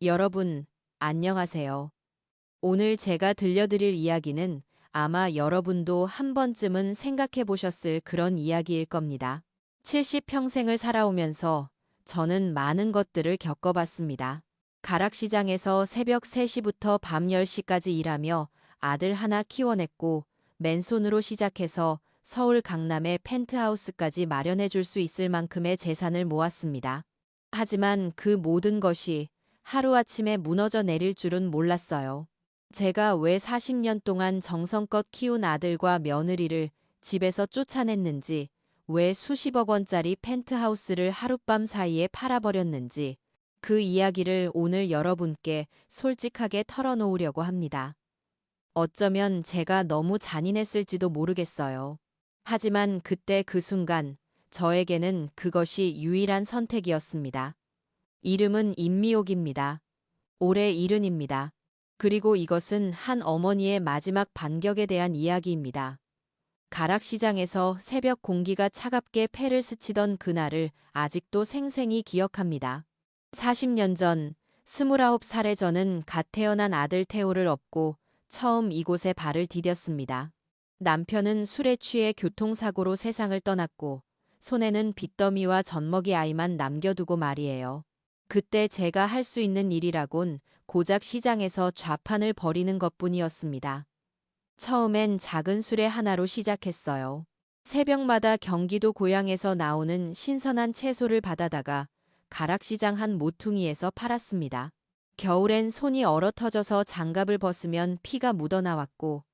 여러분, 안녕하세요. 오늘 제가 들려드릴 이야기는 아마 여러분도 한 번쯤은 생각해 보셨을 그런 이야기일 겁니다. 70평생을 살아오면서 저는 많은 것들을 겪어봤습니다. 가락시장에서 새벽 3시부터 밤 10시까지 일하며 아들 하나 키워냈고, 맨손으로 시작해서 서울 강남의 펜트하우스까지 마련해 줄 수 있을 만큼의 재산을 모았습니다. 하지만 그 모든 것이 하루아침에 무너져 내릴 줄은 몰랐어요. 제가 왜 40년 동안 정성껏 키운 아들과 며느리를 집에서 쫓아냈는지, 왜 수십억 원짜리 펜트하우스를 하룻밤 사이에 팔아버렸는지, 그 이야기를 오늘 여러분께 솔직하게 털어놓으려고 합니다. 어쩌면 제가 너무 잔인했을지도 모르겠어요. 하지만 그때 그 순간, 저에게는 그것이 유일한 선택이었습니다. 이름은 임미옥입니다. 올해 70입니다. 그리고 이것은 한 어머니의 마지막 반격에 대한 이야기입니다. 가락시장에서 새벽 공기가 차갑게 폐를 스치던 그날을 아직도 생생히 기억합니다. 40년 전, 29살의 저는 갓 태어난 아들 태호를 업고 처음 이곳에 발을 디뎠습니다. 남편은 술에 취해 교통사고로 세상을 떠났고, 손에는 빚더미와 젖먹이 아이만 남겨두고 말이에요. 그때 제가 할 수 있는 일이라곤 고작 시장에서 좌판을 벌이는 것뿐이었습니다. 처음엔 작은 수레 하나로 시작했어요. 새벽마다 경기도 고향에서 나오는 신선한 채소를 받아다가 가락시장 한 모퉁이에서 팔았습니다. 겨울엔 손이 얼어터져서 장갑을 벗으면 피가 묻어나왔고,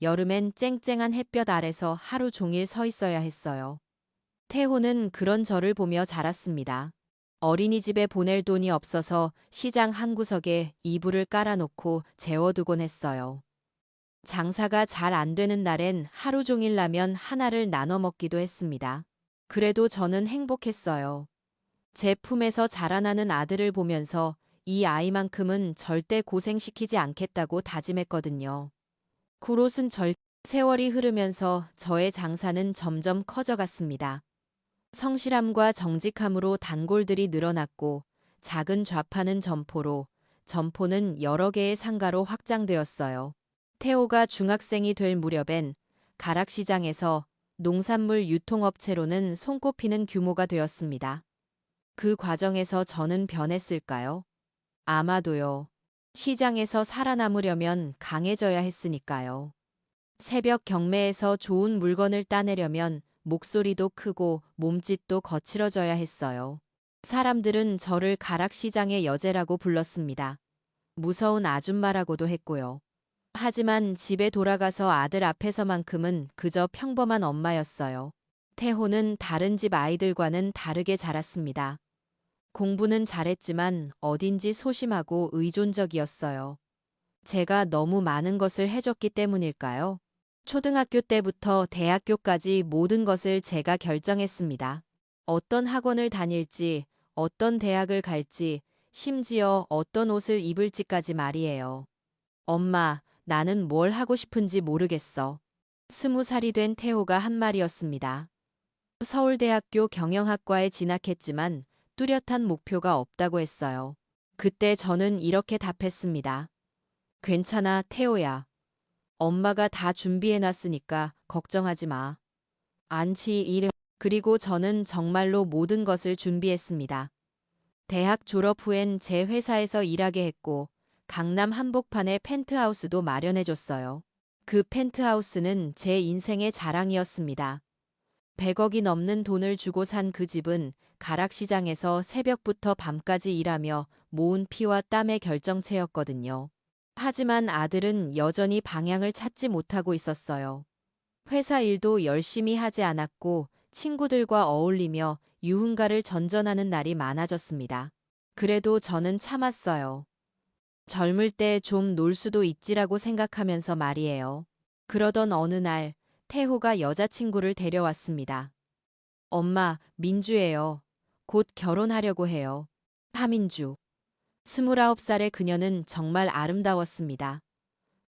여름엔 쨍쨍한 햇볕 아래서 하루 종일 서 있어야 했어요. 태호는 그런 저를 보며 자랐습니다. 어린이집에 보낼 돈이 없어서 시장 한 구석에 이불을 깔아놓고 재워두곤 했어요. 장사가 잘 안 되는 날엔 하루 종일 라면 하나를 나눠 먹기도 했습니다. 그래도 저는 행복했어요. 제 품에서 자라나는 아들을 보면서 이 아이만큼은 절대 고생시키지 않겠다고 다짐했거든요. 굿옷은 세월이 흐르면서 저의 장사는 점점 커져갔습니다. 성실함과 정직함으로 단골들이 늘어났고, 작은 좌파는 점포로, 점포는 여러 개의 상가로 확장되었어요. 태호가 중학생이 될 무렵엔 가락시장에서 농산물 유통업체로는 손꼽히는 규모가 되었습니다. 그 과정에서 저는 변했을까요? 아마도요. 시장에서 살아남으려면 강해져야 했으니까요. 새벽 경매에서 좋은 물건을 따내려면 목소리도 크고 몸짓도 거칠어져야 했어요. 사람들은 저를 가락시장의 여제라고 불렀습니다. 무서운 아줌마라고도 했고요. 하지만 집에 돌아가서 아들 앞에서만큼은 그저 평범한 엄마였어요. 태호는 다른 집 아이들과는 다르게 자랐습니다. 공부는 잘했지만 어딘지 소심하고 의존적이었어요. 제가 너무 많은 것을 해줬기 때문일까요? 초등학교 때부터 대학교까지 모든 것을 제가 결정했습니다. 어떤 학원을 다닐지, 어떤 대학을 갈지, 심지어 어떤 옷을 입을지까지 말이에요. 엄마, 나는 뭘 하고 싶은지 모르겠어. 20살이 된 태호가 한 말이었습니다. 서울대학교 경영학과에 진학했지만 뚜렷한 목표가 없다고 했어요. 그때 저는 이렇게 답했습니다. 괜찮아, 태호야. 엄마가 다 준비해놨으니까 걱정하지 마. 안치 일. 그리고 저는 정말로 모든 것을 준비했습니다. 대학 졸업 후엔 제 회사에서 일하게 했고, 강남 한복판에 펜트하우스도 마련해줬어요. 그 펜트하우스는 제 인생의 자랑이었습니다. 100억이 넘는 돈을 주고 산 그 집은 가락시장에서 새벽부터 밤까지 일하며 모은 피와 땀의 결정체였거든요. 하지만 아들은 여전히 방향을 찾지 못하고 있었어요. 회사 일도 열심히 하지 않았고 친구들과 어울리며 유흥가를 전전하는 날이 많아졌습니다. 그래도 저는 참았어요. 젊을 때 좀 놀 수도 있지라고 생각하면서 말이에요. 그러던 어느 날 태호가 여자친구를 데려왔습니다. 엄마, 민주예요. 곧 결혼하려고 해요. 하민주. 29살의 그녀는 정말 아름다웠습니다.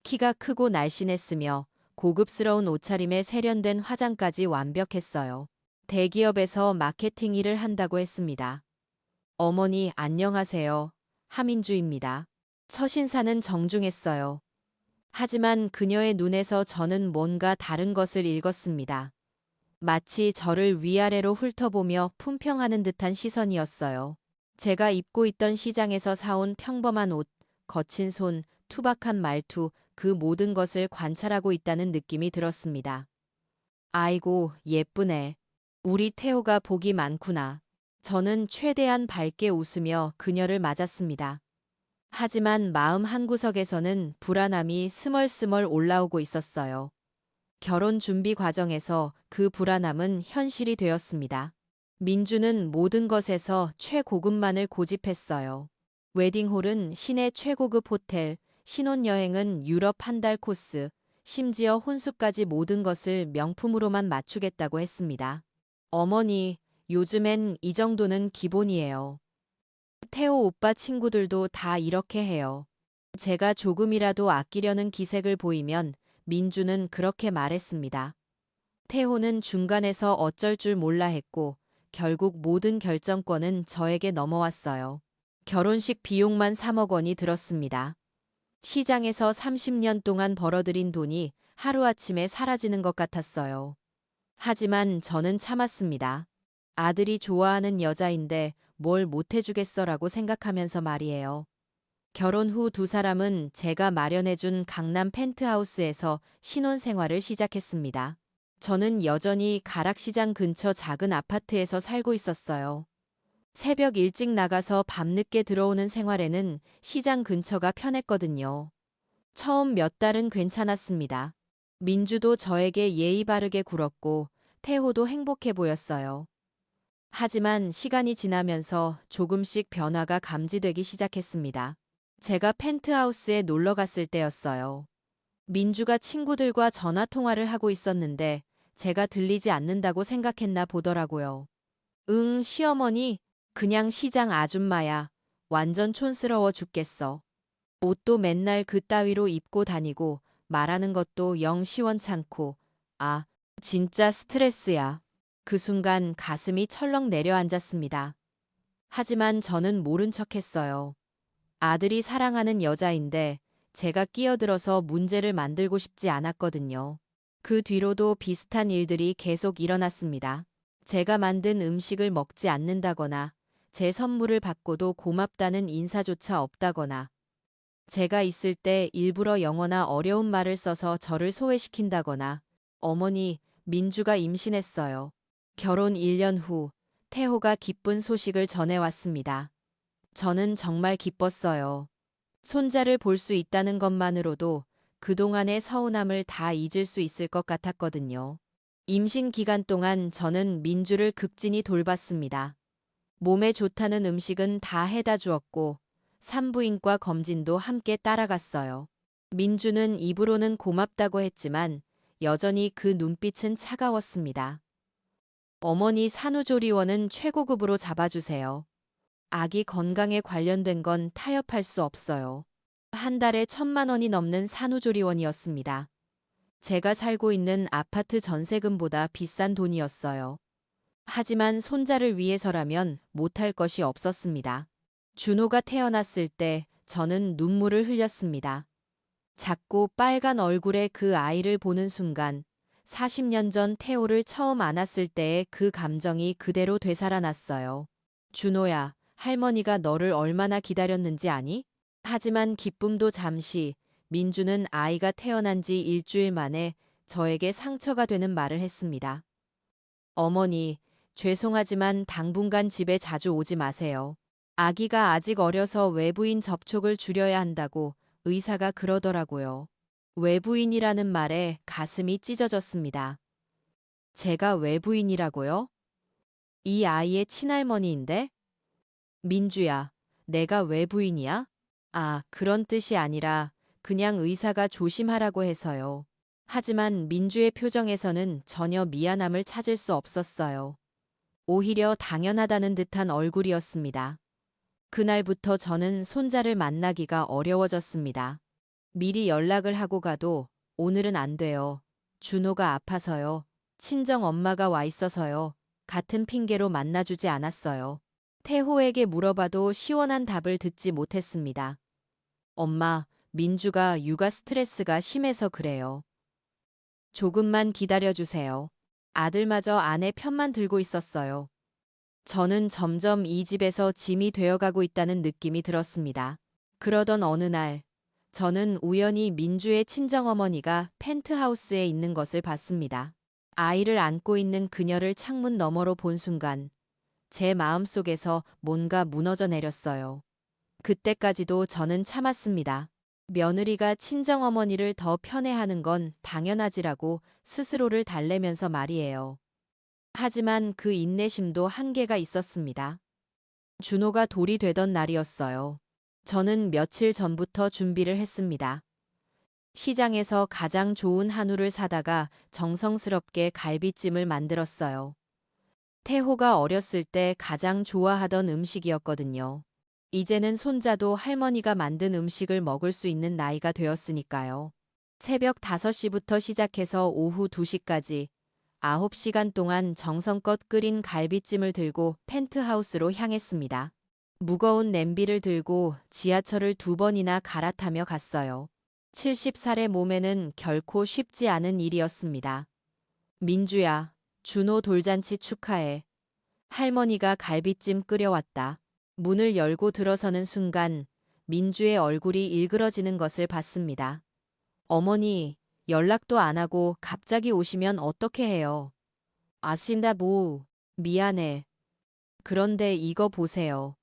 키가 크고 날씬했으며 고급스러운 옷차림에 세련된 화장까지 완벽했어요. 대기업에서 마케팅 일을 한다고 했습니다. 어머니, 안녕하세요. 하민주입니다. 첫인사는 정중했어요. 하지만 그녀의 눈에서 저는 뭔가 다른 것을 읽었습니다. 마치 저를 위아래로 훑어보며 품평하는 듯한 시선이었어요. 제가 입고 있던 시장에서 사온 평범한 옷, 거친 손, 투박한 말투, 그 모든 것을 관찰하고 있다는 느낌이 들었습니다. 아이고, 예쁘네. 우리 태호가 복이 많구나. 저는 최대한 밝게 웃으며 그녀를 맞았습니다. 하지만 마음 한구석에서는 불안함이 스멀스멀 올라오고 있었어요. 결혼 준비 과정에서 그 불안함은 현실이 되었습니다. 민주는 모든 것에서 최고급만을 고집했어요. 웨딩홀은 시내 최고급 호텔, 신혼여행은 유럽 한 달 코스, 심지어 혼수까지 모든 것을 명품으로만 맞추겠다고 했습니다. 어머니, 요즘엔 이 정도는 기본이에요. 태호 오빠 친구들도 다 이렇게 해요. 제가 조금이라도 아끼려는 기색을 보이면 민주는 그렇게 말했습니다. 태호는 중간에서 어쩔 줄 몰라 했고 결국 모든 결정권은 저에게 넘어왔어요. 결혼식 비용만 3억 원이 들었습니다. 시장에서 30년 동안 벌어들인 돈이 하루아침에 사라지는 것 같았어요. 하지만 저는 참았습니다. 아들이 좋아하는 여자인데 뭘 못해주겠어라고 생각하면서 말이에요. 결혼 후 두 사람은 제가 마련해준 강남 펜트하우스에서 신혼생활을 시작했습니다. 저는 여전히 가락시장 근처 작은 아파트에서 살고 있었어요. 새벽 일찍 나가서 밤늦게 들어오는 생활에는 시장 근처가 편했거든요. 처음 몇 달은 괜찮았습니다. 민주도 저에게 예의 바르게 굴었고 태호도 행복해 보였어요. 하지만 시간이 지나면서 조금씩 변화가 감지되기 시작했습니다. 제가 펜트하우스에 놀러 갔을 때였어요. 민주가 친구들과 전화 통화를 하고 있었는데 제가 들리지 않는다고 생각했나 보더라고요. 응, 시어머니, 그냥 시장 아줌마야. 완전 촌스러워 죽겠어. 옷도 맨날 그따위로 입고 다니고 말하는 것도 영 시원찮고. 아, 진짜 스트레스야. 그 순간 가슴이 철렁 내려앉았습니다. 하지만 저는 모른 척했어요. 아들이 사랑하는 여자인데 제가 끼어들어서 문제를 만들고 싶지 않았거든요. 그 뒤로도 비슷한 일들이 계속 일어났습니다. 제가 만든 음식을 먹지 않는다거나 제 선물을 받고도 고맙다는 인사조차 없다거나 제가 있을 때 일부러 영어나 어려운 말을 써서 저를 소외시킨다거나 어머니, 민주가 임신했어요. 결혼 1년 후 태호가 기쁜 소식을 전해왔습니다. 저는 정말 기뻤어요. 손자를 볼 수 있다는 것만으로도 그동안의 서운함을 다 잊을 수 있을 것 같았거든요. 임신 기간 동안 저는 민주를 극진히 돌봤습니다. 몸에 좋다는 음식은 다 해다 주었고 산부인과 검진도 함께 따라갔어요. 민주는 입으로는 고맙다고 했지만 여전히 그 눈빛은 차가웠습니다. 어머니 산후조리원은 최고급으로 잡아주세요. 아기 건강에 관련된 건 타협할 수 없어요. 한 달에 1,000만 원이 넘는 산후조리원이었습니다. 제가 살고 있는 아파트 전세금보다 비싼 돈이었어요. 하지만 손자를 위해서라면 못할 것이 없었습니다. 준호가 태어났을 때 저는 눈물을 흘렸습니다. 작고 빨간 얼굴의 그 아이를 보는 순간 40년 전 태호를 처음 안았을 때의 그 감정이 그대로 되살아났어요. 준호야, 할머니가 너를 얼마나 기다렸는지 아니? 하지만 기쁨도 잠시, 민주는 아이가 태어난 지 일주일 만에 저에게 상처가 되는 말을 했습니다. 어머니, 죄송하지만 당분간 집에 자주 오지 마세요. 아기가 아직 어려서 외부인 접촉을 줄여야 한다고 의사가 그러더라고요. 외부인이라는 말에 가슴이 찢어졌습니다. 제가 외부인이라고요? 이 아이의 친할머니인데? 민주야, 내가 외부인이야? 아, 그런 뜻이 아니라 그냥 의사가 조심하라고 해서요. 하지만 민주의 표정에서는 전혀 미안함을 찾을 수 없었어요. 오히려 당연하다는 듯한 얼굴이었습니다. 그날부터 저는 손자를 만나기가 어려워졌습니다. 미리 연락을 하고 가도 오늘은 안 돼요. 준호가 아파서요. 친정 엄마가 와 있어서요. 같은 핑계로 만나주지 않았어요. 태호에게 물어봐도 시원한 답을 듣지 못했습니다. 엄마, 민주가 육아 스트레스가 심해서 그래요. 조금만 기다려주세요. 아들마저 아내 편만 들고 있었어요. 저는 점점 이 집에서 짐이 되어가고 있다는 느낌이 들었습니다. 그러던 어느 날, 저는 우연히 민주의 친정어머니가 펜트하우스에 있는 것을 봤습니다. 아이를 안고 있는 그녀를 창문 너머로 본 순간, 제 마음속에서 뭔가 무너져 내렸어요. 그때까지도 저는 참았습니다. 며느리가 친정어머니를 더 편애하는 건 당연하지라고 스스로를 달래면서 말이에요. 하지만 그 인내심도 한계가 있었습니다. 준호가 돌이 되던 날이었어요. 저는 며칠 전부터 준비를 했습니다. 시장에서 가장 좋은 한우를 사다가 정성스럽게 갈비찜을 만들었어요. 태호가 어렸을 때 가장 좋아하던 음식이었거든요. 이제는 손자도 할머니가 만든 음식을 먹을 수 있는 나이가 되었으니까요. 새벽 5시부터 시작해서 오후 2시까지 9시간 동안 정성껏 끓인 갈비찜을 들고 펜트하우스로 향했습니다. 무거운 냄비를 들고 지하철을 2번이나 갈아타며 갔어요. 70살의 몸에는 결코 쉽지 않은 일이었습니다. 민주야, 준호 돌잔치 축하해. 할머니가 갈비찜 끓여왔다. 문을 열고 들어서는 순간 민주의 얼굴이 일그러지는 것을 봤습니다. 어머니, 연락도 안 하고 갑자기 오시면 어떻게 해요? 아신다 뭐. 미안해. 그런데 이거 보세요.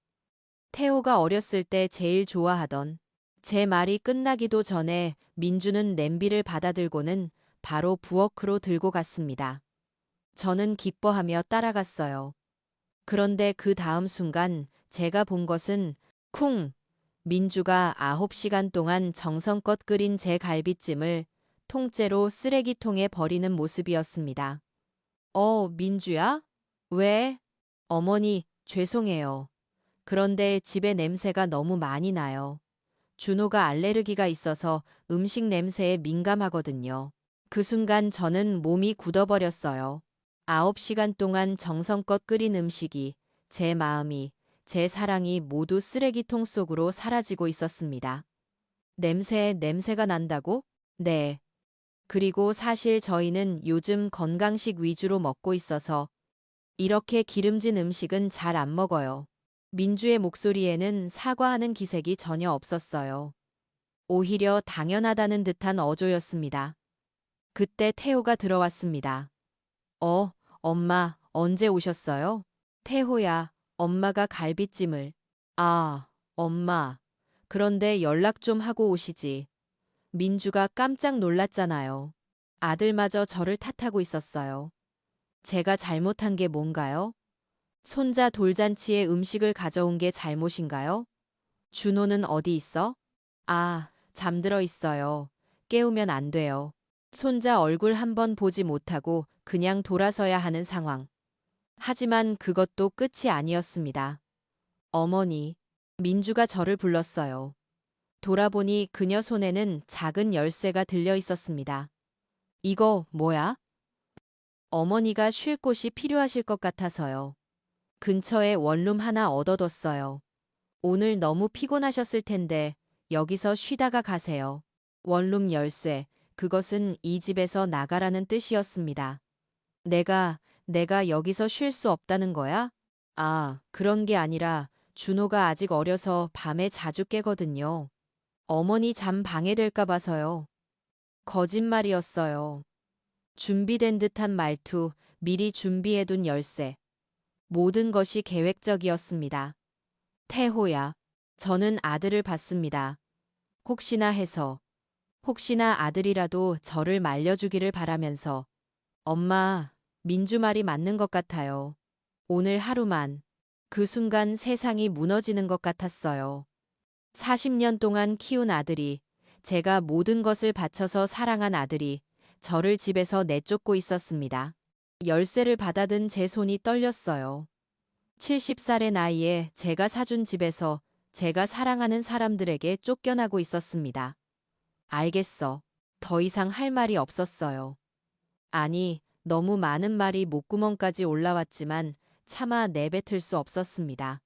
태호가 어렸을 때 제일 좋아하던. 제 말이 끝나기도 전에 민주는 냄비를 받아들고는 바로 부엌으로 들고 갔습니다. 저는 기뻐하며 따라갔어요. 그런데 그 다음 순간 제가 본 것은 쿵! 민주가 9시간 동안 정성껏 끓인 제 갈비찜을 통째로 쓰레기통에 버리는 모습이었습니다. 민주야? 왜? 어머니, 죄송해요. 그런데 집에 냄새가 너무 많이 나요. 준호가 알레르기가 있어서 음식 냄새에 민감하거든요. 그 순간 저는 몸이 굳어버렸어요. 9시간 동안 정성껏 끓인 음식이, 제 마음이, 제 사랑이 모두 쓰레기통 속으로 사라지고 있었습니다. 냄새가 난다고? 네. 그리고 사실 저희는 요즘 건강식 위주로 먹고 있어서 이렇게 기름진 음식은 잘 안 먹어요. 민주의 목소리에는 사과하는 기색이 전혀 없었어요. 오히려 당연하다는 듯한 어조였습니다. 그때 태호가 들어왔습니다. 엄마, 언제 오셨어요? 태호야, 엄마가 갈비찜을. 아, 엄마. 그런데 연락 좀 하고 오시지. 민주가 깜짝 놀랐잖아요. 아들마저 저를 탓하고 있었어요. 제가 잘못한 게 뭔가요? 손자 돌잔치에 음식을 가져온 게 잘못인가요? 준호는 어디 있어? 아, 잠들어 있어요. 깨우면 안 돼요. 손자 얼굴 한번 보지 못하고 그냥 돌아서야 하는 상황. 하지만 그것도 끝이 아니었습니다. 어머니, 민주가 저를 불렀어요. 돌아보니 그녀 손에는 작은 열쇠가 들려 있었습니다. 이거 뭐야? 어머니가 쉴 곳이 필요하실 것 같아서요. 근처에 원룸 하나 얻어뒀어요. 오늘 너무 피곤하셨을 텐데 여기서 쉬다가 가세요. 원룸 열쇠, 그것은 이 집에서 나가라는 뜻이었습니다. 내가 여기서 쉴 수 없다는 거야? 아, 그런 게 아니라 준호가 아직 어려서 밤에 자주 깨거든요. 어머니 잠 방해될까 봐서요. 거짓말이었어요. 준비된 듯한 말투, 미리 준비해둔 열쇠. 모든 것이 계획적이었습니다. 태호야. 저는 아들을 봤습니다. 혹시나 해서. 혹시나 아들이라도 저를 말려주기를 바라면서. 엄마, 민주 말이 맞는 것 같아요. 오늘 하루만. 그 순간 세상이 무너지는 것 같았어요. 40년 동안 키운 아들이, 제가 모든 것을 바쳐서 사랑한 아들이 저를 집에서 내쫓고 있었습니다. 열쇠를 받아든 제 손이 떨렸어요. 70살의 나이에 제가 사준 집에서 제가 사랑하는 사람들에게 쫓겨나고 있었습니다. 알겠어. 더 이상 할 말이 없었어요. 아니, 너무 많은 말이 목구멍까지 올라왔지만 차마 내뱉을 수 없었습니다.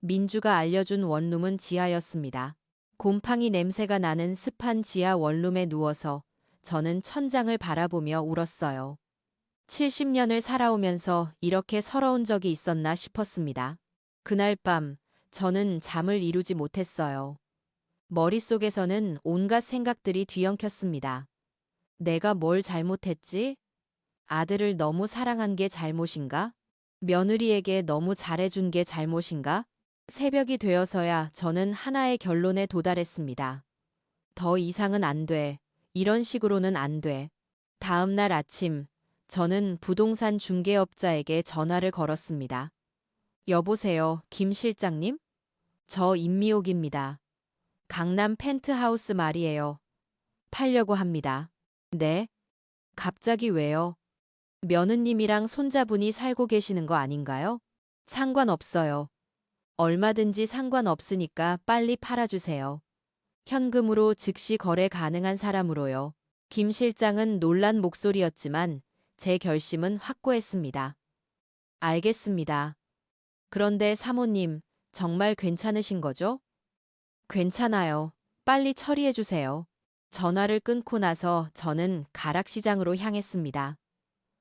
민주가 알려준 원룸은 지하였습니다. 곰팡이 냄새가 나는 습한 지하 원룸에 누워서 저는 천장을 바라보며 울었어요. 70년을 살아오면서 이렇게 서러운 적이 있었나 싶었습니다. 그날 밤 저는 잠을 이루지 못했어요. 머릿속에서는 온갖 생각들이 뒤엉켰습니다. 내가 뭘 잘못했지? 아들을 너무 사랑한 게 잘못인가? 며느리에게 너무 잘해준 게 잘못인가? 새벽이 되어서야 저는 하나의 결론에 도달했습니다. 더 이상은 안 돼. 이런 식으로는 안 돼. 다음 날 아침, 저는 부동산 중개업자에게 전화를 걸었습니다. 여보세요, 김 실장님? 저 임미옥입니다. 강남 펜트하우스 말이에요. 팔려고 합니다. 네? 갑자기 왜요? 며느님이랑 손자분이 살고 계시는 거 아닌가요? 상관없어요. 얼마든지 상관없으니까 빨리 팔아주세요. 현금으로 즉시 거래 가능한 사람으로요. 김 실장은 놀란 목소리였지만 제 결심은 확고했습니다. 알겠습니다. 그런데 사모님, 정말 괜찮으신 거죠? 괜찮아요. 빨리 처리해 주세요. 전화를 끊고 나서 저는 가락시장으로 향했습니다.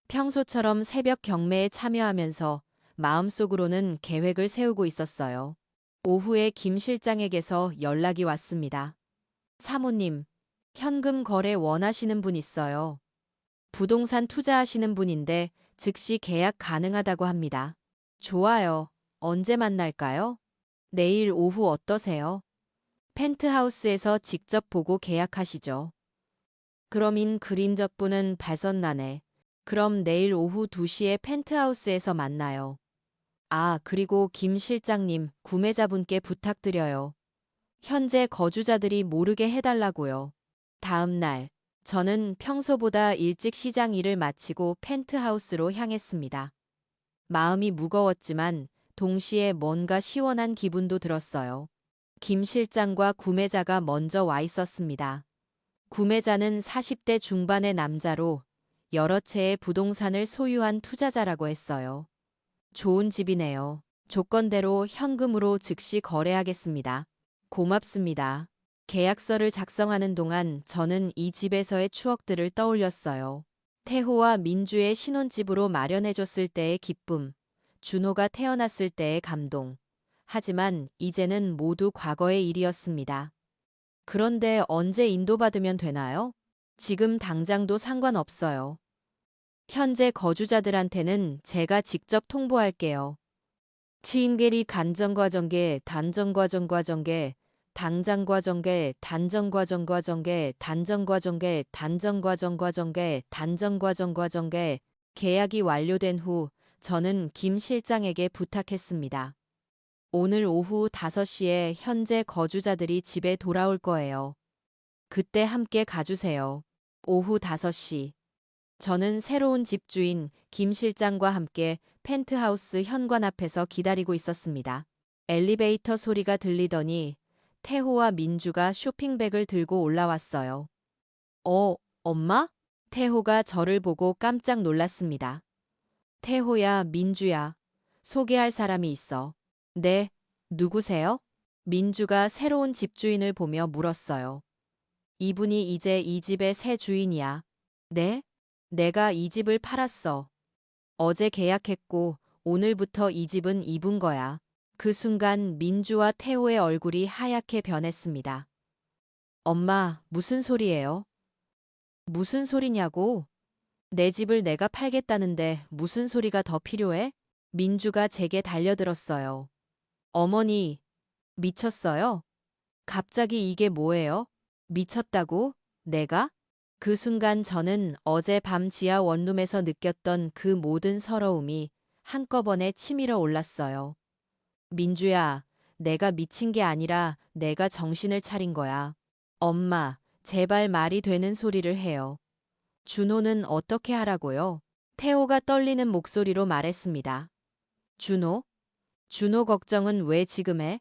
평소처럼 새벽 경매에 참여하면서 마음속으로는 계획을 세우고 있었어요. 오후에 김 실장에게서 연락이 왔습니다. 사모님, 현금 거래 원하시는 분 있어요. 부동산 투자하시는 분인데 즉시 계약 가능하다고 합니다. 좋아요. 언제 만날까요? 내일 오후 어떠세요? 펜트하우스에서 직접 보고 계약하시죠. 그럼인 그린저분은 발선나네. 그럼 내일 오후 2시에 펜트하우스에서 만나요. 아, 그리고 김 실장님, 구매자분께 부탁드려요. 현재 거주자들이 모르게 해달라고요. 다음 날, 저는 평소보다 일찍 시장 일을 마치고 펜트하우스로 향했습니다. 마음이 무거웠지만 동시에 뭔가 시원한 기분도 들었어요. 김 실장과 구매자가 먼저 와 있었습니다. 구매자는 40대 중반의 남자로 여러 채의 부동산을 소유한 투자자라고 했어요. 좋은 집이네요. 조건대로 현금으로 즉시 거래하겠습니다. 고맙습니다. 계약서를 작성하는 동안 저는 이 집에서의 추억들을 떠올렸어요. 태호와 민주의 신혼집으로 마련해줬을 때의 기쁨, 준호가 태어났을 때의 감동. 하지만 이제는 모두 과거의 일이었습니다. 그런데 언제 인도받으면 되나요? 지금 당장도 상관없어요. 현재 거주자들한테는 제가 직접 통보할게요. 치인계리 간정과정계, 단정과정과정계, 당장과정계, 단정과정과정계, 단정과정계, 단정과정과정계, 단정과정과정계, 계약이 완료된 후 저는 김 실장에게 부탁했습니다. 오늘 오후 5시에 현재 거주자들이 집에 돌아올 거예요. 그때 함께 가주세요. 오후 5시. 저는 새로운 집주인 김 실장과 함께 펜트하우스 현관 앞에서 기다리고 있었습니다. 엘리베이터 소리가 들리더니 태호와 민주가 쇼핑백을 들고 올라왔어요. 엄마? 태호가 저를 보고 깜짝 놀랐습니다. 태호야, 민주야. 소개할 사람이 있어. 네, 누구세요? 민주가 새로운 집주인을 보며 물었어요. 이분이 이제 이 집의 새 주인이야. 네? 내가 이 집을 팔았어. 어제 계약했고 오늘부터 이 집은 이분 거야. 그 순간 민주와 태호의 얼굴이 하얗게 변했습니다. 엄마, 무슨 소리예요? 무슨 소리냐고? 내 집을 내가 팔겠다는데 무슨 소리가 더 필요해? 민주가 제게 달려들었어요. 어머니, 미쳤어요? 갑자기 이게 뭐예요? 미쳤다고? 내가? 그 순간 저는 어젯밤 지하 원룸에서 느꼈던 그 모든 서러움이 한꺼번에 치밀어 올랐어요. 민주야, 내가 미친 게 아니라 내가 정신을 차린 거야. 엄마, 제발 말이 되는 소리를 해요. 준호는 어떻게 하라고요? 태호가 떨리는 목소리로 말했습니다. 준호? 준호 걱정은 왜 지금 해?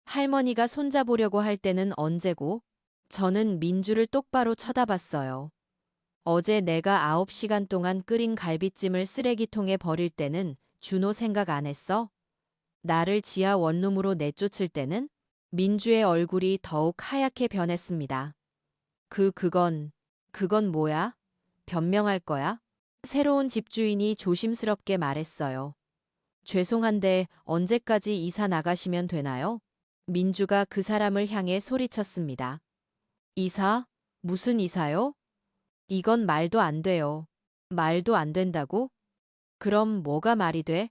할머니가 손잡으려고 할 때는 언제고? 저는 민주를 똑바로 쳐다봤어요. 어제 내가 9시간 동안 끓인 갈비찜을 쓰레기통에 버릴 때는 준호 생각 안 했어? 나를 지하 원룸으로 내쫓을 때는 민주의 얼굴이 더욱 하얗게 변했습니다. 그건 뭐야? 변명할 거야? 새로운 집주인이 조심스럽게 말했어요. 죄송한데 언제까지 이사 나가시면 되나요? 민주가 그 사람을 향해 소리쳤습니다. 이사? 무슨 이사요? 이건 말도 안 돼요. 말도 안 된다고? 그럼 뭐가 말이 돼?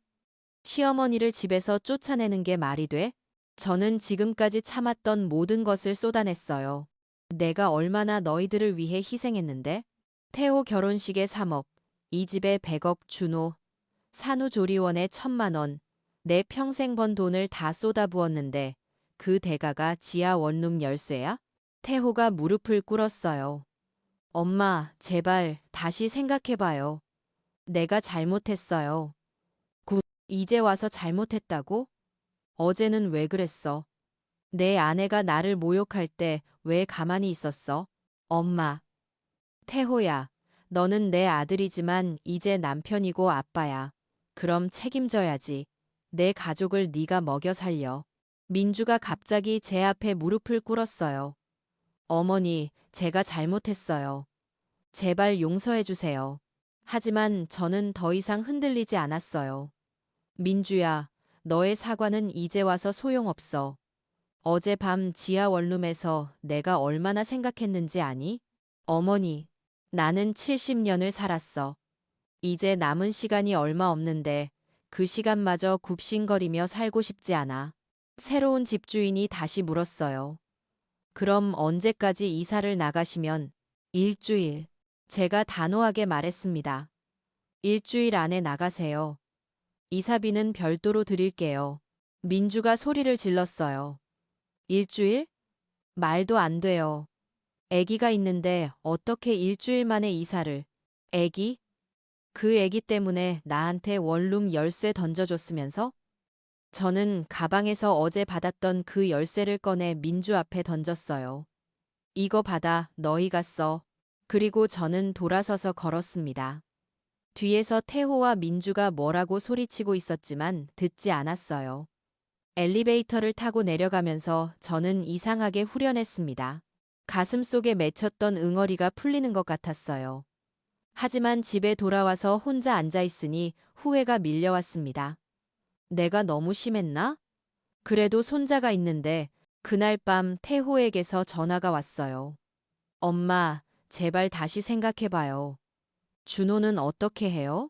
시어머니를 집에서 쫓아내는 게 말이 돼? 저는 지금까지 참았던 모든 것을 쏟아냈어요. 내가 얼마나 너희들을 위해 희생했는데? 태호 결혼식에 3억, 이 집에 100억, 준호, 산후조리원에 1,000만 원, 내 평생 번 돈을 다 쏟아부었는데 그 대가가 지하 원룸 열쇠야? 태호가 무릎을 꿇었어요. 엄마, 제발 다시 생각해봐요. 내가 잘못했어요. 이제 와서 잘못했다고? 어제는 왜 그랬어? 내 아내가 나를 모욕할 때 왜 가만히 있었어? 엄마. 태호야, 너는 내 아들이지만 이제 남편이고 아빠야. 그럼 책임져야지. 내 가족을 네가 먹여 살려. 민주가 갑자기 제 앞에 무릎을 꿇었어요. 어머니, 제가 잘못했어요. 제발 용서해 주세요. 하지만 저는 더 이상 흔들리지 않았어요. 민주야, 너의 사과는 이제 와서 소용없어. 어젯밤 지하 원룸에서 내가 얼마나 생각했는지 아니? 어머니, 나는 70년을 살았어. 이제 남은 시간이 얼마 없는데 그 시간마저 굽신거리며 살고 싶지 않아. 새로운 집주인이 다시 물었어요. 그럼 언제까지 이사를 나가시면? 일주일. 제가 단호하게 말했습니다. 일주일 안에 나가세요. 이사비는 별도로 드릴게요. 민주가 소리를 질렀어요. 일주일? 말도 안 돼요. 아기가 있는데 어떻게 일주일 만에 이사를? 아기? 그 아기 때문에 나한테 원룸 열쇠 던져줬으면서? 저는 가방에서 어제 받았던 그 열쇠를 꺼내 민주 앞에 던졌어요. 이거 받아, 너희가 써. 그리고 저는 돌아서서 걸었습니다. 뒤에서 태호와 민주가 뭐라고 소리치고 있었지만 듣지 않았어요. 엘리베이터를 타고 내려가면서 저는 이상하게 후련했습니다. 가슴속에 맺혔던 응어리가 풀리는 것 같았어요. 하지만 집에 돌아와서 혼자 앉아 있으니 후회가 밀려왔습니다. 내가 너무 심했나? 그래도 손자가 있는데 그날 밤 태호에게서 전화가 왔어요. 엄마, 제발 다시 생각해봐요. 준호는 어떻게 해요?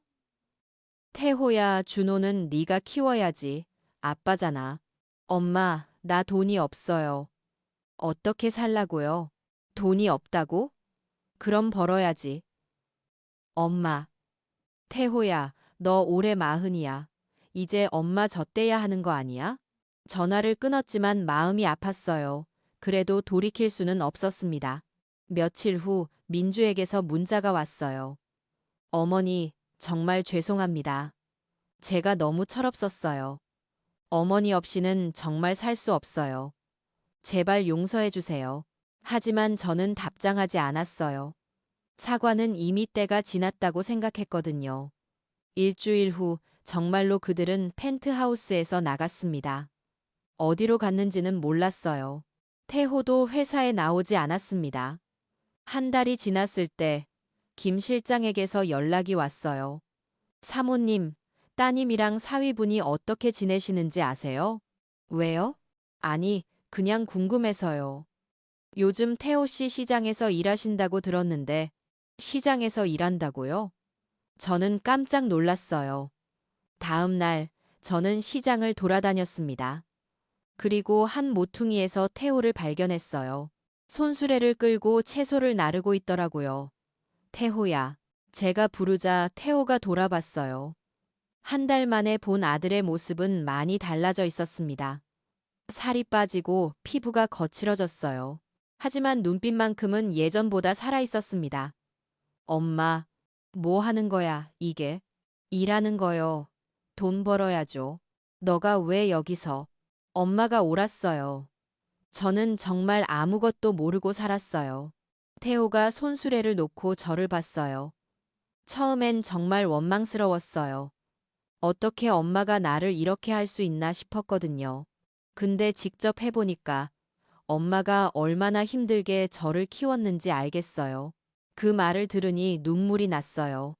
태호야, 준호는 네가 키워야지. 아빠잖아. 엄마, 나 돈이 없어요. 어떻게 살라고요? 돈이 없다고? 그럼 벌어야지. 엄마. 태호야, 너 올해 40이야. 이제 엄마 젖대야 하는 거 아니야? 전화를 끊었지만 마음이 아팠어요. 그래도 돌이킬 수는 없었습니다. 며칠 후 민주에게서 문자가 왔어요. 어머니, 정말 죄송합니다. 제가 너무 철없었어요. 어머니 없이는 정말 살 수 없어요. 제발 용서해 주세요. 하지만 저는 답장하지 않았어요. 사과는 이미 때가 지났다고 생각했거든요. 일주일 후 정말로 그들은 펜트하우스에서 나갔습니다. 어디로 갔는지는 몰랐어요. 태호도 회사에 나오지 않았습니다. 한 달이 지났을 때 김 실장에게서 연락이 왔어요. 사모님, 따님이랑 사위분이 어떻게 지내시는지 아세요? 왜요? 아니, 그냥 궁금해서요. 요즘 태호 씨 시장에서 일하신다고 들었는데, 시장에서 일한다고요? 저는 깜짝 놀랐어요. 다음 날, 저는 시장을 돌아다녔습니다. 그리고 한 모퉁이에서 태호를 발견했어요. 손수레를 끌고 채소를 나르고 있더라고요. 태호야. 제가 부르자 태호가 돌아봤어요. 한 달 만에 본 아들의 모습은 많이 달라져 있었습니다. 살이 빠지고 피부가 거칠어졌어요. 하지만 눈빛만큼은 예전보다 살아있었습니다. 엄마, 뭐 하는 거야, 이게? 일하는 거요. 돈 벌어야죠. 너가 왜 여기서? 엄마가 옳았어요. 저는 정말 아무것도 모르고 살았어요. 태호가 손수레를 놓고 저를 봤어요. 처음엔 정말 원망스러웠어요. 어떻게 엄마가 나를 이렇게 할 수 있나 싶었거든요. 근데 직접 해보니까 엄마가 얼마나 힘들게 저를 키웠는지 알겠어요. 그 말을 들으니 눈물이 났어요.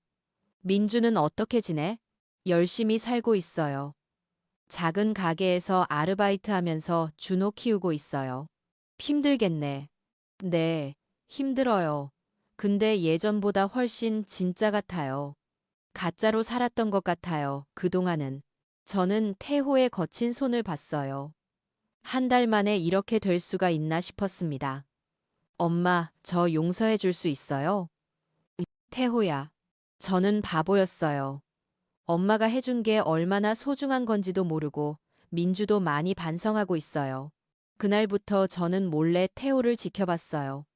민주는 어떻게 지내? 열심히 살고 있어요. 작은 가게에서 아르바이트 하면서 준호 키우고 있어요. 힘들겠네. 네, 힘들어요. 근데 예전보다 훨씬 진짜 같아요. 가짜로 살았던 것 같아요. 그동안은. 저는 태호의 거친 손을 봤어요. 한 달 만에 이렇게 될 수가 있나 싶었습니다. 엄마, 저 용서해 줄 수 있어요? 태호야. 저는 바보였어요. 엄마가 해준 게 얼마나 소중한 건지도 모르고 민주도 많이 반성하고 있어요. 그날부터 저는 몰래 태호를 지켜봤어요.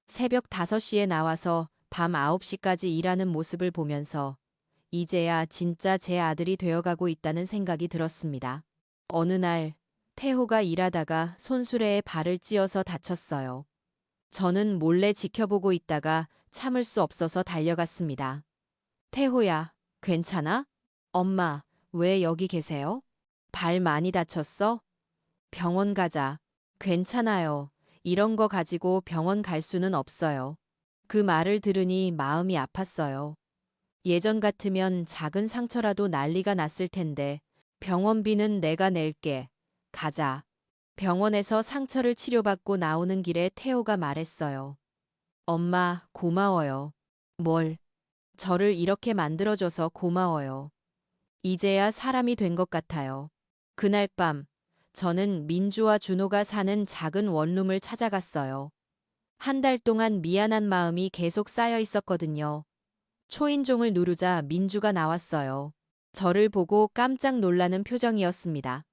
새벽 5시에 나와서 밤 9시까지 일하는 모습을 보면서 이제야 진짜 제 아들이 되어가고 있다는 생각이 들었습니다. 어느 날 태호가 일하다가 손수레에 발을 찧어서 다쳤어요. 저는 몰래 지켜보고 있다가 참을 수 없어서 달려갔습니다. 태호야, 괜찮아? 엄마, 왜 여기 계세요? 발 많이 다쳤어? 병원 가자. 괜찮아요. 이런 거 가지고 병원 갈 수는 없어요. 그 말을 들으니 마음이 아팠어요. 예전 같으면 작은 상처라도 난리가 났을 텐데 병원비는 내가 낼게. 가자. 병원에서 상처를 치료받고 나오는 길에 태호가 말했어요. 엄마, 고마워요. 뭘? 저를 이렇게 만들어줘서 고마워요. 이제야 사람이 된 것 같아요. 그날 밤, 저는 민주와 준호가 사는 작은 원룸을 찾아갔어요. 한 달 동안 미안한 마음이 계속 쌓여 있었거든요. 초인종을 누르자 민주가 나왔어요. 저를 보고 깜짝 놀라는 표정이었습니다.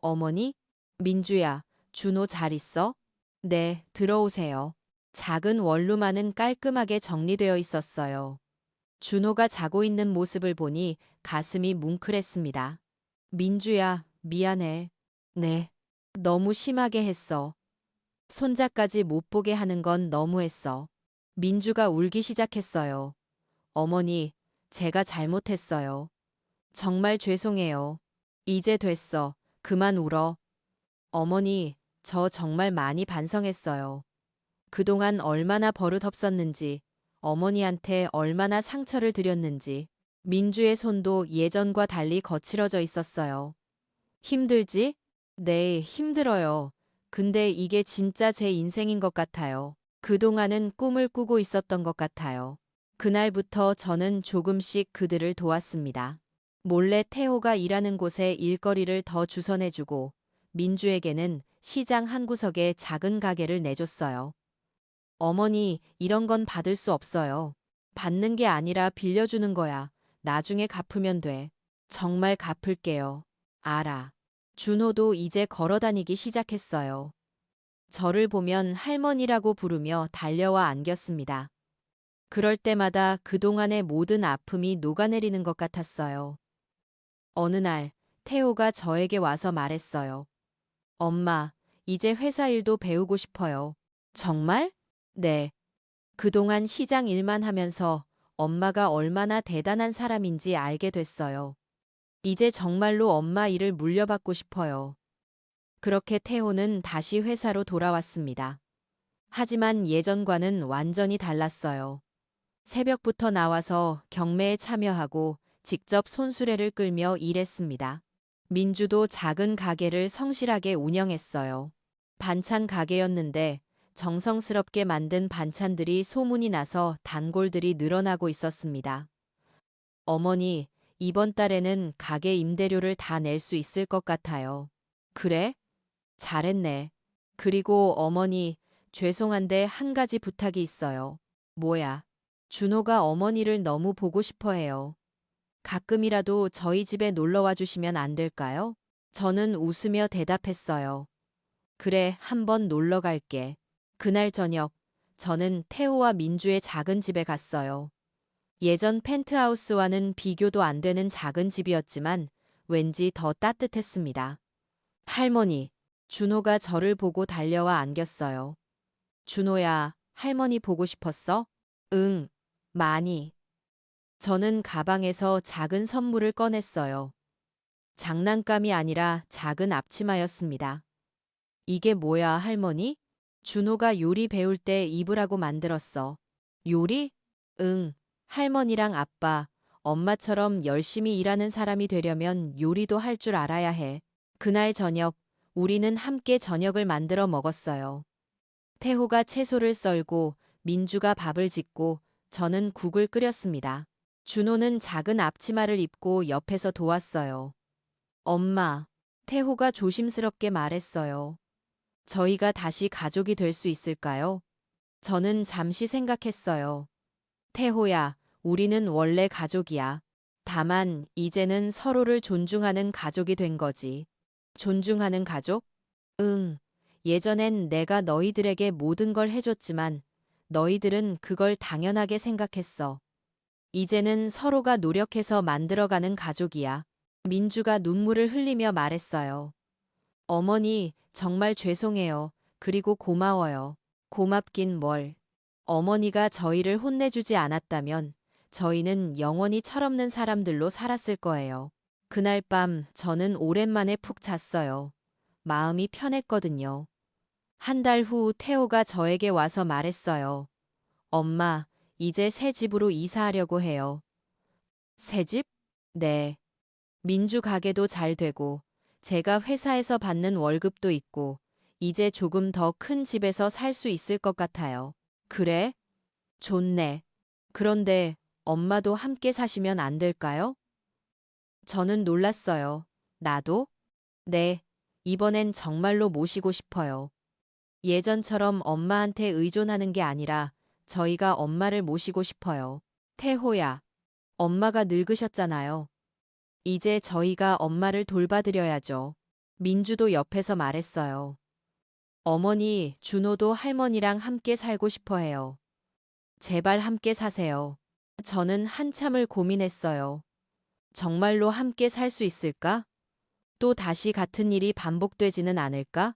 어머니? 민주야, 준호 잘 있어? 네, 들어오세요. 작은 원룸 안은 깔끔하게 정리되어 있었어요. 준호가 자고 있는 모습을 보니 가슴이 뭉클했습니다. 민주야, 미안해. 네. 너무 심하게 했어. 손자까지 못 보게 하는 건 너무했어. 민주가 울기 시작했어요. 어머니, 제가 잘못했어요. 정말 죄송해요. 이제 됐어. 그만 울어. 어머니, 저 정말 많이 반성했어요. 그동안 얼마나 버릇없었는지, 어머니한테 얼마나 상처를 드렸는지, 민주의 손도 예전과 달리 거칠어져 있었어요. 힘들지? 네, 힘들어요. 근데 이게 진짜 제 인생인 것 같아요. 그동안은 꿈을 꾸고 있었던 것 같아요. 그날부터 저는 조금씩 그들을 도왔습니다. 몰래 태호가 일하는 곳에 일거리를 더 주선해주고 민주에게는 시장 한 구석에 작은 가게를 내줬어요. 어머니, 이런 건 받을 수 없어요. 받는 게 아니라 빌려주는 거야. 나중에 갚으면 돼. 정말 갚을게요. 알아. 준호도 이제 걸어다니기 시작했어요. 저를 보면 할머니라고 부르며 달려와 안겼습니다. 그럴 때마다 그동안의 모든 아픔이 녹아내리는 것 같았어요. 어느 날, 태호가 저에게 와서 말했어요. 엄마, 이제 회사 일도 배우고 싶어요. 정말? 네. 그동안 시장 일만 하면서 엄마가 얼마나 대단한 사람인지 알게 됐어요. 이제 정말로 엄마 일을 물려받고 싶어요. 그렇게 태호는 다시 회사로 돌아왔습니다. 하지만 예전과는 완전히 달랐어요. 새벽부터 나와서 경매에 참여하고 직접 손수레를 끌며 일했습니다. 민주도 작은 가게를 성실하게 운영했어요. 반찬 가게였는데 정성스럽게 만든 반찬들이 소문이 나서 단골들이 늘어나고 있었습니다. 어머니, 이번 달에는 가게 임대료를 다 낼 수 있을 것 같아요. 그래? 잘했네. 그리고 어머니, 죄송한데 한 가지 부탁이 있어요. 뭐야? 준호가 어머니를 너무 보고 싶어 해요. 가끔이라도 저희 집에 놀러 와 주시면 안 될까요? 저는 웃으며 대답했어요. 그래, 한번 놀러 갈게. 그날 저녁, 저는 태호와 민주의 작은 집에 갔어요. 예전 펜트하우스와는 비교도 안 되는 작은 집이었지만 왠지 더 따뜻했습니다. 할머니, 준호가 저를 보고 달려와 안겼어요. 준호야, 할머니 보고 싶었어? 응, 많이. 저는 가방에서 작은 선물을 꺼냈어요. 장난감이 아니라 작은 앞치마였습니다. 이게 뭐야, 할머니? 준호가 요리 배울 때 입으라고 만들었어. 요리? 응. 할머니랑 아빠, 엄마처럼 열심히 일하는 사람이 되려면 요리도 할 줄 알아야 해. 그날 저녁, 우리는 함께 저녁을 만들어 먹었어요. 태호가 채소를 썰고, 민주가 밥을 짓고, 저는 국을 끓였습니다. 준호는 작은 앞치마를 입고 옆에서 도왔어요. 엄마, 태호가 조심스럽게 말했어요. 저희가 다시 가족이 될 수 있을까요? 저는 잠시 생각했어요. 태호야, 우리는 원래 가족이야. 다만, 이제는 서로를 존중하는 가족이 된 거지. 존중하는 가족? 응. 예전엔 내가 너희들에게 모든 걸 해줬지만, 너희들은 그걸 당연하게 생각했어. 이제는 서로가 노력해서 만들어가는 가족이야. 민주가 눈물을 흘리며 말했어요. 어머니, 정말 죄송해요. 그리고 고마워요. 고맙긴 뭘. 어머니가 저희를 혼내주지 않았다면 저희는 영원히 철없는 사람들로 살았을 거예요. 그날 밤 저는 오랜만에 푹 잤어요. 마음이 편했거든요. 한 달 후 태호가 저에게 와서 말했어요. 엄마, 이제 새 집으로 이사하려고 해요. 새 집? 네. 민주 가게도 잘 되고, 제가 회사에서 받는 월급도 있고, 이제 조금 더 큰 집에서 살 수 있을 것 같아요. 그래? 좋네. 그런데 엄마도 함께 사시면 안 될까요? 저는 놀랐어요. 나도? 네. 이번엔 정말로 모시고 싶어요. 예전처럼 엄마한테 의존하는 게 아니라 저희가 엄마를 모시고 싶어요. 태호야, 엄마가 늙으셨잖아요. 이제 저희가 엄마를 돌봐드려야죠. 민주도 옆에서 말했어요. 어머니, 준호도 할머니랑 함께 살고 싶어 해요. 제발 함께 사세요. 저는 한참을 고민했어요. 정말로 함께 살 수 있을까? 또 다시 같은 일이 반복되지는 않을까?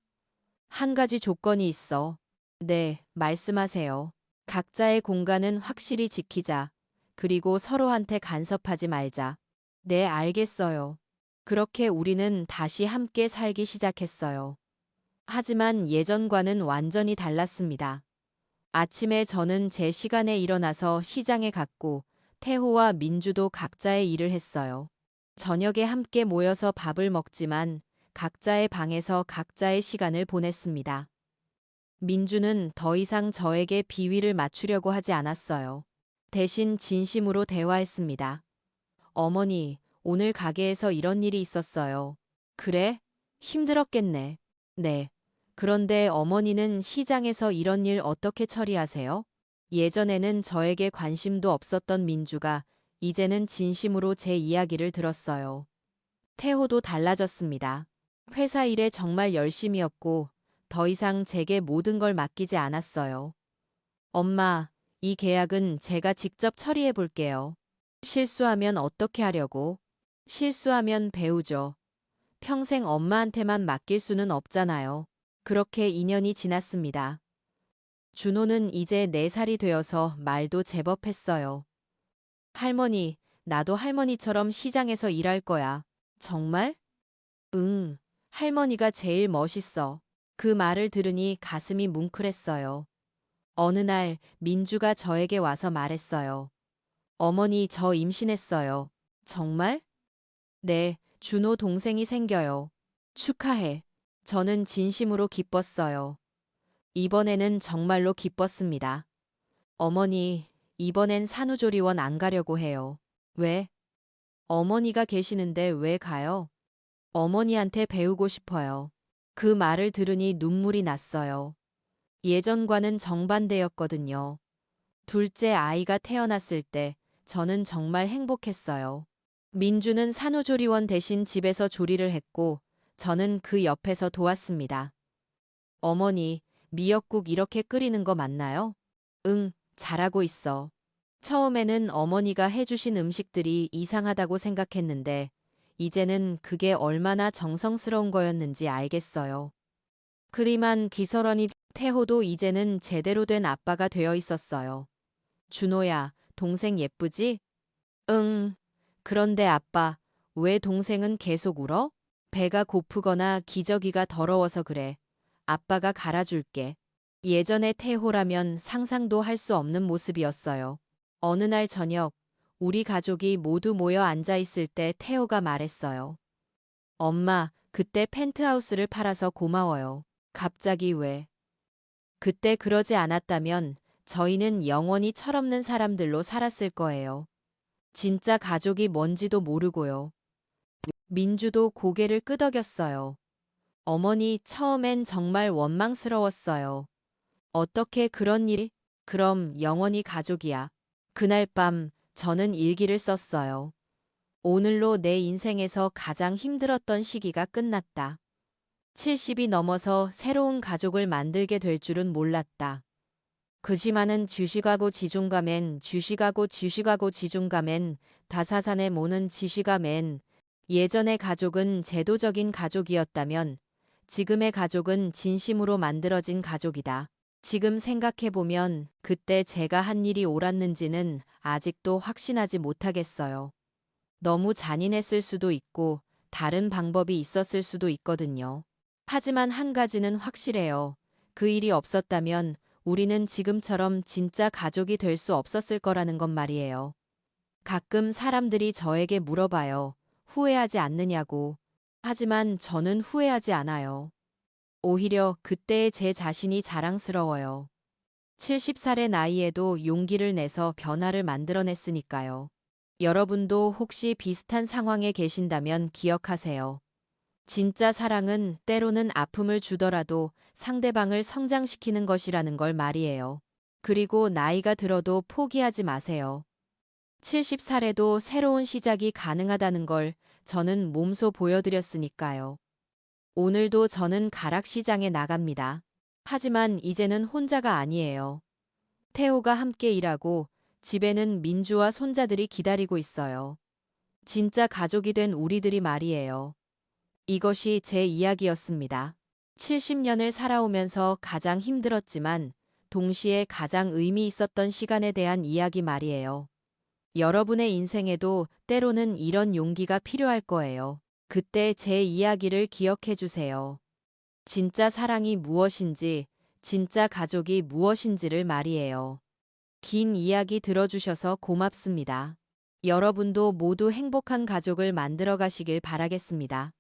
한 가지 조건이 있어. 네, 말씀하세요. 각자의 공간은 확실히 지키자. 그리고 서로한테 간섭하지 말자. 네, 알겠어요. 그렇게 우리는 다시 함께 살기 시작했어요. 하지만 예전과는 완전히 달랐습니다. 아침에 저는 제 시간에 일어나서 시장에 갔고, 태호와 민주도 각자의 일을 했어요. 저녁에 함께 모여서 밥을 먹지만 각자의 방에서 각자의 시간을 보냈습니다. 민주는 더 이상 저에게 비위를 맞추려고 하지 않았어요. 대신 진심으로 대화했습니다. 어머니, 오늘 가게에서 이런 일이 있었어요. 그래? 힘들었겠네. 네. 그런데 어머니는 시장에서 이런 일 어떻게 처리하세요? 예전에는 저에게 관심도 없었던 민주가 이제는 진심으로 제 이야기를 들었어요. 태호도 달라졌습니다. 회사 일에 정말 열심이었고 더 이상 제게 모든 걸 맡기지 않았어요. 엄마, 이 계약은 제가 직접 처리해 볼게요. 실수하면 어떻게 하려고? 실수하면 배우죠. 평생 엄마한테만 맡길 수는 없잖아요. 그렇게 2년이 지났습니다. 준호는 이제 4살이 되어서 말도 제법 했어요. 할머니, 나도 할머니처럼 시장에서 일할 거야. 정말? 응, 할머니가 제일 멋있어. 그 말을 들으니 가슴이 뭉클했어요. 어느 날 민주가 저에게 와서 말했어요. 어머니, 저 임신했어요. 정말? 네, 준호 동생이 생겨요. 축하해. 저는 진심으로 기뻤어요. 이번에는 정말로 기뻤습니다. 어머니, 이번엔 산후조리원 안 가려고 해요. 왜? 어머니가 계시는데 왜 가요? 어머니한테 배우고 싶어요. 그 말을 들으니 눈물이 났어요. 예전과는 정반대였거든요. 둘째 아이가 태어났을 때 저는 정말 행복했어요. 민주는 산후조리원 대신 집에서 조리를 했고 저는 그 옆에서 도왔습니다. 어머니, 미역국 이렇게 끓이는 거 맞나요? 응, 잘하고 있어. 처음에는 어머니가 해주신 음식들이 이상하다고 생각했는데 이제는 그게 얼마나 정성스러운 거였는지 알겠어요. 그리만 기설언이 태호도 이제는 제대로 된 아빠가 되어 있었어요. 준호야, 동생 예쁘지? 응. 그런데 아빠, 왜 동생은 계속 울어? 배가 고프거나 기저귀가 더러워서 그래. 아빠가 갈아줄게. 예전에 태호라면 상상도 할 수 없는 모습이었어요. 어느 날 저녁, 우리 가족이 모두 모여 앉아 있을 때 태호가 말했어요. 엄마, 그때 펜트하우스를 팔아서 고마워요. 갑자기 왜? 그때 그러지 않았다면 저희는 영원히 철없는 사람들로 살았을 거예요. 진짜 가족이 뭔지도 모르고요. 민주도 고개를 끄덕였어요. 어머니, 처음엔 정말 원망스러웠어요. 어떻게 그런 일이? 그럼 영원히 가족이야. 그날 밤 저는 일기를 썼어요. 오늘로 내 인생에서 가장 힘들었던 시기가 끝났다. 70이 넘어서 새로운 가족을 만들게 될 줄은 몰랐다. 그지만은 주식하고 지중가맨 다사산에 모는 지시가맨 예전의 가족은 제도적인 가족이었다면 지금의 가족은 진심으로 만들어진 가족이다. 지금 생각해보면 그때 제가 한 일이 옳았는지는 아직도 확신하지 못하겠어요. 너무 잔인했을 수도 있고 다른 방법이 있었을 수도 있거든요. 하지만 한 가지는 확실해요. 그 일이 없었다면 우리는 지금처럼 진짜 가족이 될 수 없었을 거라는 것 말이에요. 가끔 사람들이 저에게 물어봐요. 후회하지 않느냐고. 하지만 저는 후회하지 않아요. 오히려 그때의 제 자신이 자랑스러워요. 70살의 나이에도 용기를 내서 변화를 만들어냈으니까요. 여러분도 혹시 비슷한 상황에 계신다면 기억하세요. 진짜 사랑은 때로는 아픔을 주더라도 상대방을 성장시키는 것이라는 걸 말이에요. 그리고 나이가 들어도 포기하지 마세요. 70살에도 새로운 시작이 가능하다는 걸 저는 몸소 보여드렸으니까요. 오늘도 저는 가락시장에 나갑니다. 하지만 이제는 혼자가 아니에요. 태호가 함께 일하고 집에는 민주와 손자들이 기다리고 있어요. 진짜 가족이 된 우리들이 말이에요. 이것이 제 이야기였습니다. 70년을 살아오면서 가장 힘들었지만 동시에 가장 의미 있었던 시간에 대한 이야기 말이에요. 여러분의 인생에도 때로는 이런 용기가 필요할 거예요. 그때 제 이야기를 기억해 주세요. 진짜 사랑이 무엇인지, 진짜 가족이 무엇인지를 말이에요. 긴 이야기 들어주셔서 고맙습니다. 여러분도 모두 행복한 가족을 만들어 가시길 바라겠습니다.